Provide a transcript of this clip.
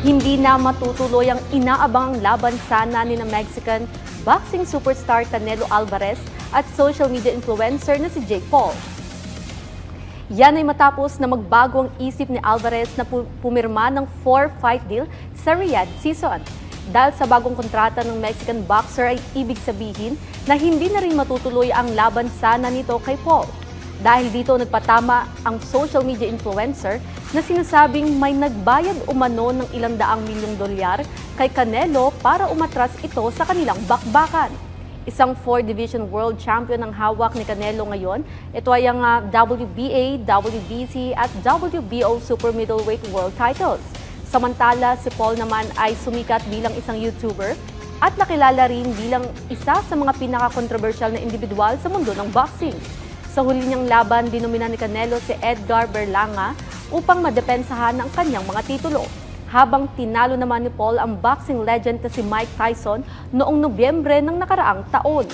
Hindi na matutuloy ang inaabangang laban sana ni na Mexican boxing superstar Canelo Alvarez at social media influencer na si Jake Paul. Yan ay matapos na magbago ang isip ni Alvarez na pumirma ng 4-fight deal sa Riyadh season. Dahil sa bagong kontrata ng Mexican boxer ay ibig sabihin na hindi na rin matutuloy ang laban sana nito kay Paul. Dahil dito nagpatama ang social media influencer na sinasabing may nagbayad umano ng ilang daang milyong dolyar kay Canelo para umatras ito sa kanilang bakbakan. Isang 4-division world champion ang hawak ni Canelo ngayon. Ito ay ang WBA, WBC at WBO super middleweight world titles. Samantala, si Paul naman ay sumikat bilang isang YouTuber at nakilala rin bilang isa sa mga pinaka-controversial na individual sa mundo ng boxing. Sa huli niyang laban, dinomina ni Canelo si Edgar Berlanga upang madepensahan ang kanyang mga titulo. Habang tinalo naman ni Paul ang boxing legend na si Mike Tyson noong Nobyembre ng nakaraang taon.